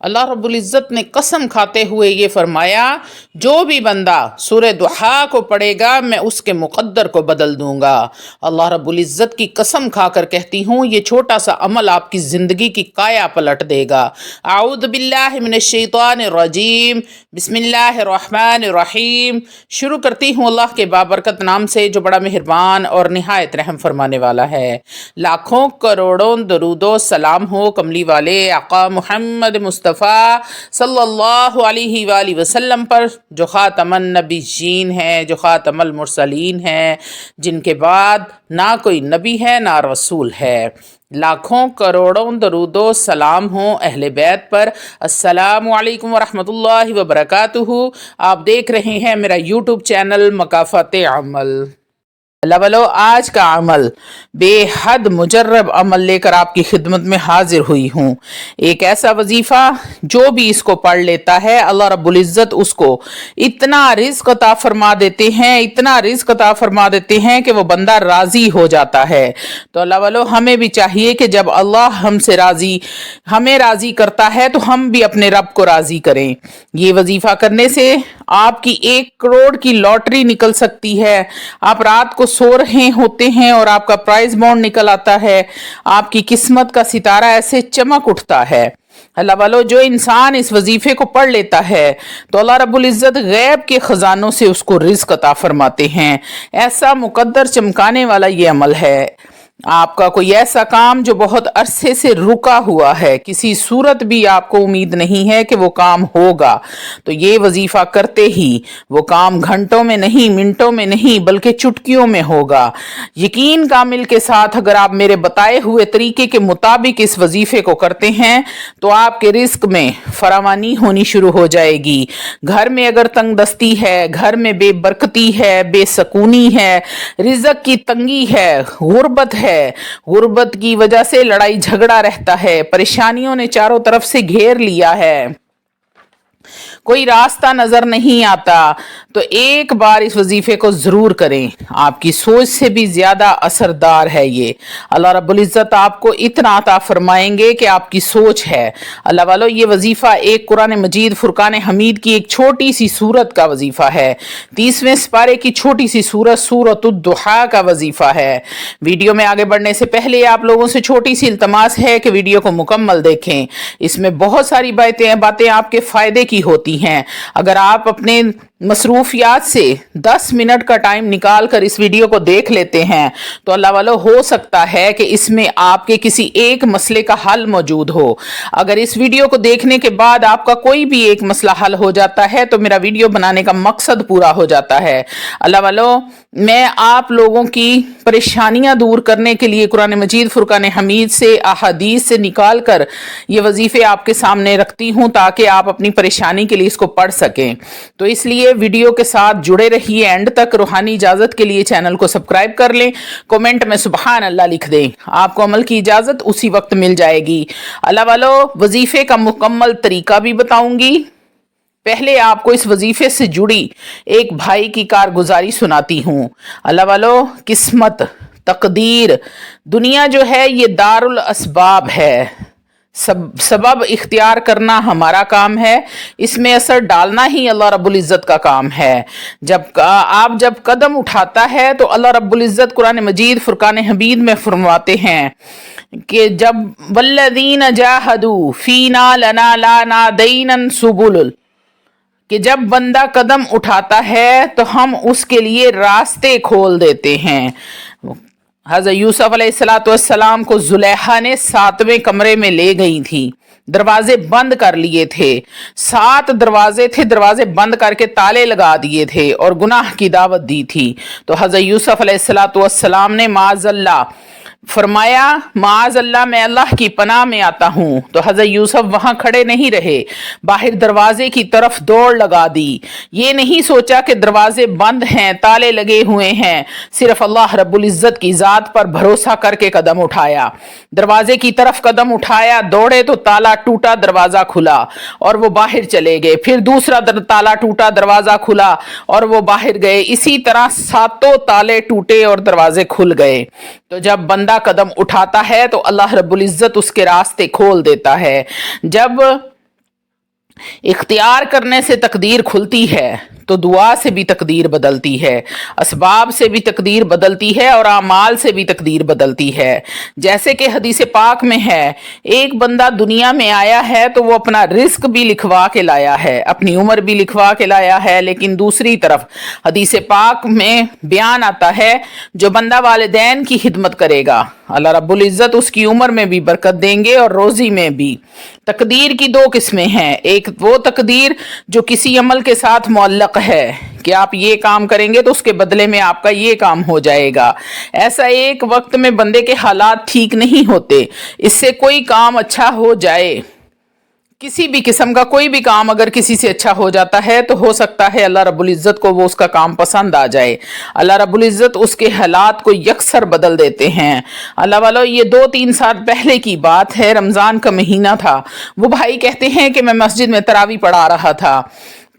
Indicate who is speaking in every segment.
Speaker 1: अल्लाह रब्बुल इज़्ज़त ने कसम खाते हुए ये फरमाया, जो भी बंदा सूरह दुहा को पढ़ेगा मैं उसके मुक़द्दर को बदल दूंगा। अल्लाह रब्बुल इज़्ज़त की कसम खाकर कहती हूँ, ये छोटा सा अमल आपकी ज़िंदगी की काया पलट देगा। आऊज़ु बिल्लाहि मिनश शैतानिर रजीम, बिस्मिल्लाहिर रहमानिर रहीम। शुरू करती हूँ अल्लाह के बाबरकत नाम से जो बड़ा मेहरबान और निहायत रहम फरमाने वाला है। लाखों करोड़ों दरूदो सलाम हो कमली वाले आका मुहम्मद मुस्तफ़ा सल्लल्लाहु अलैहि वसल्लम पर, जो ख़ातमन नबीयीन हैं, जो ख़ातमुल मुरसलीन हैं, जिनके बाद ना कोई नबी है ना रसूल है। लाखों करोड़ों दरूदो सलाम हो अहले बैत पर। अस्सलामु अलैकुम वरहमतुल्लाहि वबरकातुहू। आप देख रहे हैं मेरा यूट्यूब चैनल मकाफ़ाते अमल। अल्लाह वालो, आज का अमल बेहद मुजर्रब अमल लेकर आपकी खिदमत में हाजिर हुई हूँ। एक ऐसा वजीफ़ा जो भी इसको पढ़ लेता है अल्लाह रब्बुल इज़्ज़त उसको इतना रिज़्क़ अता फरमा देते हैं, इतना रिज़्क़ अता फरमा देते हैं कि वो बंदा राज़ी हो जाता है। तो अल्लाह वालो, हमें भी चाहिए कि जब अल्लाह हमें राज़ी करता है तो हम भी अपने रब को राज़ी करें। ये वजीफ़ा करने से आपकी 1 करोड़ की लॉटरी निकल सकती है। आप रात को सो रहे होते हैं और आपका प्राइज बॉन्ड निकल आता है, आपकी किस्मत का सितारा ऐसे चमक उठता है। अल्लाह वालो, जो इंसान इस वजीफे को पढ़ लेता है तो अल्लाह रब्बुल इज़्ज़त गैब के खजानों से उसको रिज़्क़ अता फरमाते हैं। ऐसा मुकद्दर चमकाने वाला ये अमल है। आपका कोई ऐसा काम जो बहुत अरसे से रुका हुआ है, किसी सूरत भी आपको उम्मीद नहीं है कि वो काम होगा, तो ये वजीफा करते ही वो काम घंटों में नहीं, मिनटों में नहीं, बल्कि चुटकियों में होगा। यकीन कामिल के साथ अगर आप मेरे बताए हुए तरीके के मुताबिक इस वजीफे को करते हैं तो आपके रिस्क में फरावानी होनी शुरू हो जाएगी। घर में अगर तंगदस्ती है, घर में बेबरकती है, बेसकूनी है, रिज़्क़ की तंगी है, गुर्बत है, गुर्बत की वजह से लड़ाई झगड़ा रहता है, परेशानियों ने चारों तरफ से घेर लिया है, कोई रास्ता नजर नहीं आता, तो एक बार इस वजीफे को जरूर करें। आपकी सोच से भी ज्यादा असरदार है ये। अल्लाह रब्बुल इज़्ज़त आपको इतना अता फरमाएंगे कि आपकी सोच है। अल्लाह वालों, ये वजीफा एक कुरान मजीद फुरकान हमीद की एक छोटी सी सूरत का वजीफा है। 30वें सिपारे की छोटी सी सूरत सूरतुद दुहा का वजीफा है। वीडियो में आगे बढ़ने से पहले आप लोगों से छोटी सी इल्तमास है कि वीडियो को मुकम्मल देखें। इसमें बहुत सारी बातें आपके फायदे की होती हैं। अगर आप अपने मसरूफियात से 10 मिनट का टाइम निकाल कर इस वीडियो को देख लेते हैं तो अल्लाह वालों, हो सकता है कि इसमें आपके किसी एक मसले का हल मौजूद हो। अगर इस वीडियो को देखने के बाद आपका कोई भी एक मसला हल हो जाता है तो मेरा वीडियो बनाने का मकसद पूरा हो जाता है। अल्लाह वालों, मैं आप लोगों की परेशानियां दूर करने के लिए कुरान मजीद फुरकान हमीद से, अहादीस से निकाल कर ये वजीफे आपके सामने रखती हूँ ताकि आप अपनी परेशानी के लिए इसको पढ़ सकें। तो इसलिए वीडियो के साथ जुड़े रहिए एंड तक। रूहानी इजाजत के लिए चैनल को सब्सक्राइब कर लें, कमेंट में सुबहान अल्लाह लिख दें, आपको अमल की इजाजत उसी वक्त मिल जाएगी। अल्लाह वालों, वजीफे का मुकम्मल तरीका भी बताऊंगी। पहले आपको इस वजीफे से जुड़ी एक भाई की कारगुजारी सुनाती हूँ। अल्लाह वालों, किस्मत, तकदीर, दुनिया जो है ये दारुल असबाब है। सबब इख्तियार करना हमारा काम है, इसमें असर डालना ही अल्लाह रब्बुल इज़्ज़त का काम है। जब कदम उठाता है तो अल्लाह रब्बुल इज़्ज़त कुरान मजीद फुरकान हमीद में फरमाते हैं कि जब वल्लज़ीन जाहदू फीना लना लाना दैनन सुबुल, कि जब बंदा कदम उठाता है तो हम उसके लिए रास्ते खोल देते हैं। हज़रत यूसुफ अलैहिस्सलाम को जुलेखा ने 7वें कमरे में ले गई थी, दरवाजे बंद कर लिए थे। 7 दरवाजे थे, दरवाजे बंद करके ताले लगा दिए थे और गुनाह की दावत दी थी। तो हज़रत यूसुफ अलैहिस्सलाम ने माज़अल्लाह फरमाया, माज अल्लाह, मैं अल्लाह की पनाह में आता हूँ। तो हज़रत यूसुफ वहाँ खड़े नहीं रहे, बाहर दरवाजे की तरफ दौड़ लगा दी। ये नहीं सोचा कि दरवाजे बंद हैं, ताले लगे हुए हैं, सिर्फ अल्लाह रब्बुल इज़्ज़त की ज़ात पर भरोसा करके कदम उठाया। दरवाजे की तरफ कदम उठाया, दौड़े तो ताला टूटा, दरवाज़ा खुला और वो बाहर चले गए। फिर दूसरा ताला टूटा, दरवाज़ा खुला और वो बाहर गए। इसी तरह 7 ताले टूटे और दरवाजे खुल गए। तो जब बंदा कदम उठाता है तो अल्लाह रब्बुल इज़्ज़त उसके रास्ते खोल देता है। जब इख्तियार करने से तकदीर खुलती है तो दुआ से भी तकदीर बदलती है, असबाब से भी तकदीर बदलती है और आमाल से भी तकदीर बदलती है। जैसे कि हदीस पाक में है, एक बंदा दुनिया में आया है तो वो अपना रिस्क भी लिखवा के लाया है, अपनी उम्र भी लिखवा के लाया है, लेकिन दूसरी तरफ हदीस पाक में बयान आता है जो बंदा वालिदैन की खिदमत करेगा अल्लाह रब्बुल इज़्ज़त उसकी उम्र में भी बरकत देंगे और रोज़ी में भी। तकदीर की दो किस्में हैं, एक वो तकदीर जो किसी अमल के साथ मुअल्लक़ है कि आप ये काम करेंगे तो उसके बदले में आपका ये काम हो जाएगा। ऐसा एक वक्त में बंदे के हालात ठीक नहीं होते, इससे कोई काम अच्छा हो जाए, किसी भी किस्म का कोई भी काम अगर किसी से अच्छा हो जाता है तो हो सकता है अल्लाह रब्बुल इज़्ज़त को वो उसका काम पसंद आ जाए। अल्लाह रब्बुल इज़्ज़त उसके हालात को यकसर बदल देते हैं। अल्लाह वालों, ये 2-3 साल पहले की बात है, रमज़ान का महीना था। वो भाई कहते हैं कि मैं मस्जिद में तरावी पढ़ा रहा था।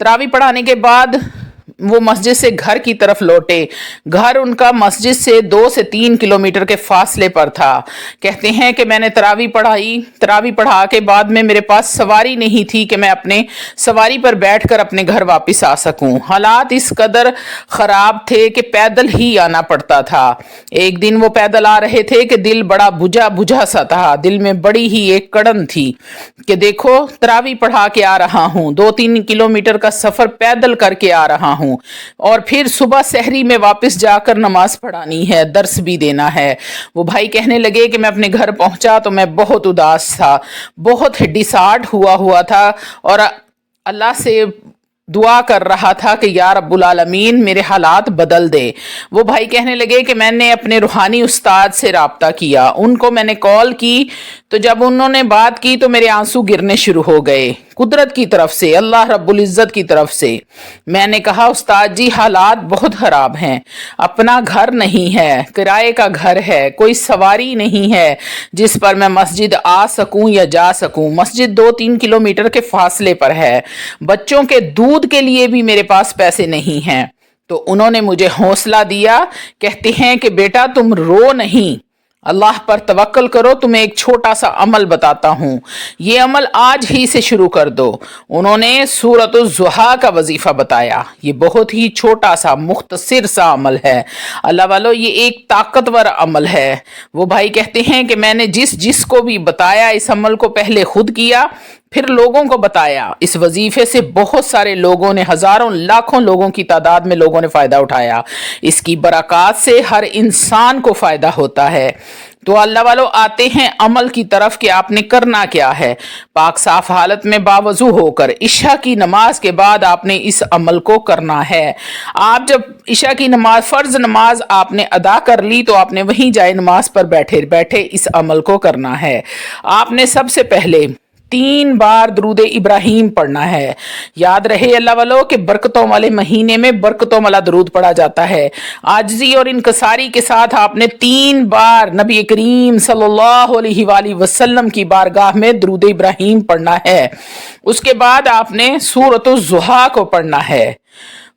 Speaker 1: तरावी पढ़ाने के बाद वो मस्जिद से घर की तरफ लौटे। घर उनका मस्जिद से 2 से 3 किलोमीटर के फासले पर था। कहते हैं कि मैंने तरावी पढ़ाई, तरावी पढ़ा के बाद में मेरे पास सवारी नहीं थी कि मैं अपने सवारी पर बैठकर अपने घर वापस आ सकूं। हालात इस कदर ख़राब थे कि पैदल ही आना पड़ता था। एक दिन वो पैदल आ रहे थे कि दिल बड़ा बुझा बुझा सा था, दिल में बड़ी ही एक कड़न थी कि देखो तरावी पढ़ा के आ रहा हूँ, 2-3 किलोमीटर का सफ़र पैदल करके आ रहा हूँ और फिर सुबह सहरी में वापस जाकर नमाज पढ़ानी है, दर्स भी देना है। वो भाई कहने लगे कि मैं अपने घर पहुंचा तो मैं बहुत उदास था, बहुत डिसहार्ट हुआ था और अल्लाह से दुआ कर रहा था कि या रब्बुल आलमीन मेरे हालात बदल दे। वो भाई कहने लगे कि मैंने अपने रूहानी उस्ताद से राब्ता किया, उनको मैंने कॉल की, तो जब उन्होंने बात की तो मेरे आंसू गिरने शुरू हो गए कुदरत की तरफ से, अल्लाह रब्बुल इज़्ज़त की तरफ से। मैंने कहा उस्ताद जी हालात बहुत ख़राब हैं, अपना घर नहीं है, किराए का घर है, कोई सवारी नहीं है जिस पर मैं मस्जिद आ सकूं या जा सकूं। मस्जिद 2-3 किलोमीटर के फासले पर है, बच्चों के दूध के लिए भी मेरे पास पैसे नहीं हैं। तो उन्होंने मुझे हौसला दिया, कहते हैं कि बेटा तुम रो नहीं, अल्लाह पर तवक्कल करो, तुम्हें एक छोटा सा अमल बताता हूँ, ये अमल आज ही से शुरू कर दो। उन्होंने सूरत-उज़-ज़ुहा का वजीफ़ा बताया। ये बहुत ही छोटा सा मुख्तसर सा अमल है अल्लाह वालों, ये एक ताकतवर अमल है। वो भाई कहते हैं कि मैंने जिसको भी बताया इस अमल को पहले खुद किया, फिर लोगों को बताया। इस वजीफे से बहुत सारे लोगों ने, हजारों लाखों लोगों की तादाद में लोगों ने फ़ायदा उठाया। इसकी बरक़ात से हर इंसान को फ़ायदा होता है। तो अल्लाह वालों आते हैं अमल की तरफ कि आपने करना क्या है। पाक साफ हालत में बावजू होकर इशा की नमाज के बाद आपने इस अमल को करना है। आप जब इशा की नमाज, फ़र्ज नमाज आपने अदा कर ली तो आपने वहीं जाए नमाज पर बैठे बैठे इस अमल को करना है। आपने सबसे पहले 3 बार दुरूद इब्राहीम पढ़ना है। याद रहे अल्लाह वालों कि बरकतों वाले महीने में बरकतों वाला दुरूद पढ़ा जाता है। आजिज़ी और इनकसारी के साथ आपने 3 बार नबी करीम सल्लल्लाहु अलैहि वसल्लम की बारगाह में दुरूद इब्राहीम पढ़ना है। उसके बाद आपने सूरत-उज़-ज़ुहा को पढ़ना है।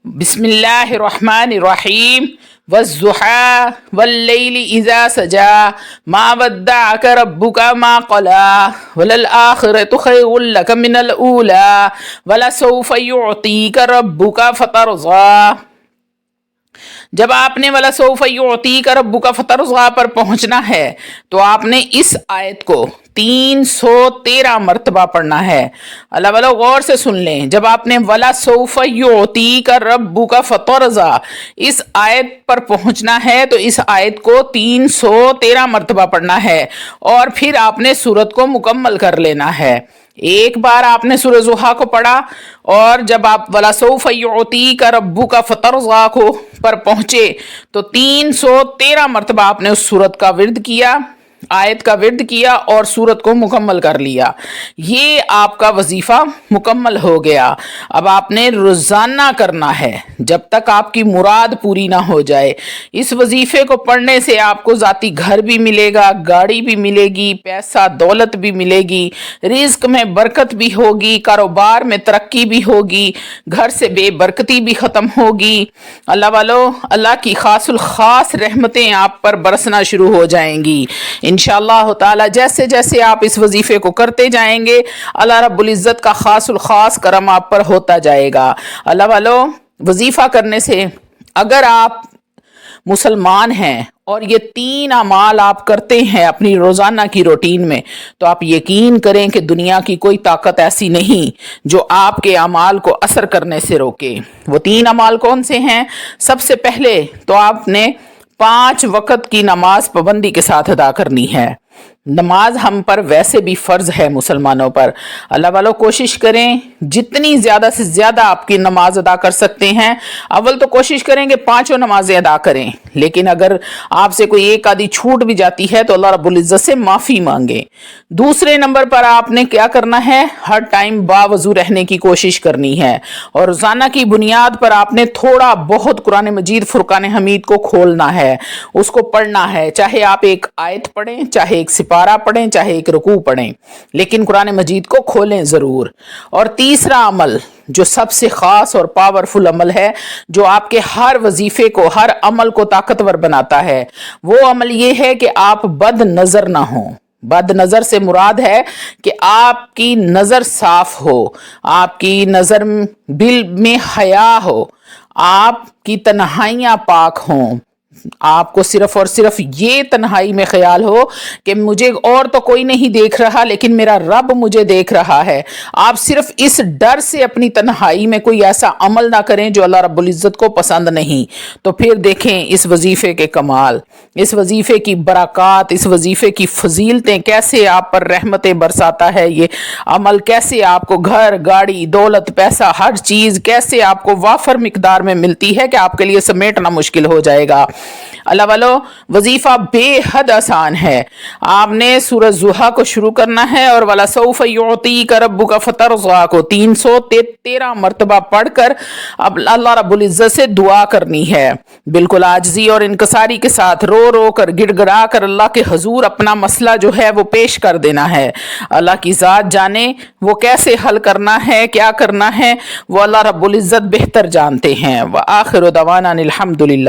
Speaker 1: बिस्मिल्लाहिर्रहमानिर्रहीम, वज़्ज़ुहा वल्लैलि इज़ा सजा, मा वद्दअक रब्बुका मा क़ला, वलल आखिरतु खैरुल लक मिनल ऊला, वलसौफ़ युअतीका रब्बुका फ़तरज़ा। जब आपने वाला सौफ़ युअतीका रब्बुका फ़तरज़ा पर पहुंचना है तो आपने इस आयत को 313 मरतबा पढ़ना है। अल्लाह वाला गौर से सुन लें, जब आपने वला सौफ़ युअतीका रब्बुका फ़तरज़ा इस आयत पर पहुंचना है तो इस आयत को 313 मरतबा पढ़ना है और फिर आपने सूरत को मुकम्मल कर लेना है। एक बार आपने सूरह ज़ुहा को पढ़ा और जब आप वला सौफ़ युअतीका रब्बुका फ़तरज़ा को पर पहुंचे तो 313 मरतबा आपने उस सूरत का विर्द किया, आयत का विर्द किया और सूरत को मुकम्मल कर लिया। ये आपका वजीफ़ा मुकम्मल हो गया। अब आपने रोज़ाना करना है जब तक आपकी मुराद पूरी ना हो जाए। इस वजीफ़े को पढ़ने से आपको ज़ाती घर भी मिलेगा, गाड़ी भी मिलेगी, पैसा दौलत भी मिलेगी, रिज़्क में बरकत भी होगी, कारोबार में तरक्की भी होगी, घर से बेबरकती भी ख़त्म होगी। अल्लाह वालों, अल्लाह की खासुल ख़ास रहमतें आप पर बरसना शुरू हो जाएंगी। इंशाअल्लाह ताला जैसे जैसे आप इस वजीफे को करते जाएंगे, अल्लाह रब्बुल इज़्ज़त का खासुल खास करम आप पर होता जाएगा। अल्लाह वालों, वजीफा करने से अगर आप मुसलमान हैं और ये 3 अमाल आप करते हैं अपनी रोज़ाना की रूटीन में, तो आप यकीन करें कि दुनिया की कोई ताकत ऐसी नहीं जो आपके अमाल को असर करने से रोके। वो 3 अमाल कौन से हैं? सबसे पहले तो आपने 5 वक़्त की नमाज पाबंदी के साथ अदा करनी है। नमाज हम पर वैसे भी फ़र्ज़ है मुसलमानों पर। अल्लाह वालों, कोशिश करें जितनी ज़्यादा से ज़्यादा आपकी नमाज अदा कर सकते हैं। अव्वल तो कोशिश करें कि 5 नमाजें अदा करें, लेकिन अगर आपसे कोई एक आधी छूट भी जाती है तो अल्लाह रब्बुल इज़्ज़त से माफ़ी मांगे। दूसरे नंबर पर आपने क्या करना है? हर टाइम बावज़ू रहने की कोशिश करनी है और रोज़ाना की बुनियाद पर आपने थोड़ा बहुत कुरान मजीद फुरकान हमीद को खोलना है, उसको पढ़ना है। चाहे आप एक आयत पढ़ें, चाहे एक सिपारा पढ़ें, चाहे एक रुकू पढ़ें, लेकिन कुरान मजीद को खोलें ज़रूर। और तीसरा अमल जो सबसे ख़ास और पावरफुल अमल है, जो आपके हर वजीफे को, हर अमल को ताकतवर बनाता है, वो अमल ये है कि आप बद नज़र ना हों। बद नज़र से मुराद है कि आपकी नज़र साफ हो, आपकी नज़र दिल में हया हो, आपकी तन्हाइयाँ पाक हों, आपको सिर्फ और सिर्फ ये तन्हाई में ख्याल हो कि मुझे और तो कोई नहीं देख रहा लेकिन मेरा रब मुझे देख रहा है। आप सिर्फ इस डर से अपनी तन्हाई में कोई ऐसा अमल ना करें जो अल्लाह रब्बुल इज़्ज़त को पसंद नहीं। तो फिर देखें इस वजीफे के कमाल, इस वजीफे की बरक़ात, इस वजीफे की फजीलतें, कैसे आप पर रहमतें बरसाता है ये अमल, कैसे आपको घर, गाड़ी, दौलत, पैसा, हर चीज़ कैसे आपको वाफर मिकदार में मिलती है कि आपके लिए समेटना मुश्किल हो जाएगा। अल्लाह वालों, वजीफा बेहद आसान है। आपने सूरह ज़ुहा को शुरू करना है और वाला सौफ युअतीका रब्बुका फतरज़ा को 313 मरतबा पढ़कर अब अल्लाह रब्बुल इज़्ज़त से दुआ करनी है, बिल्कुल आजिज़ी और इनकसारी के साथ, रो रो कर, गिड़गिड़ा कर अल्लाह के हुजूर अपना मसला जो है वो पेश कर देना है। अल्लाह की ज़ात जाने वो कैसे हल करना है, क्या करना है, वो अल्लाह रब्बुल इज़्ज़त बेहतर जानते हैं। व आखिरु दवाना अनिल हम्दुलिल्लाह।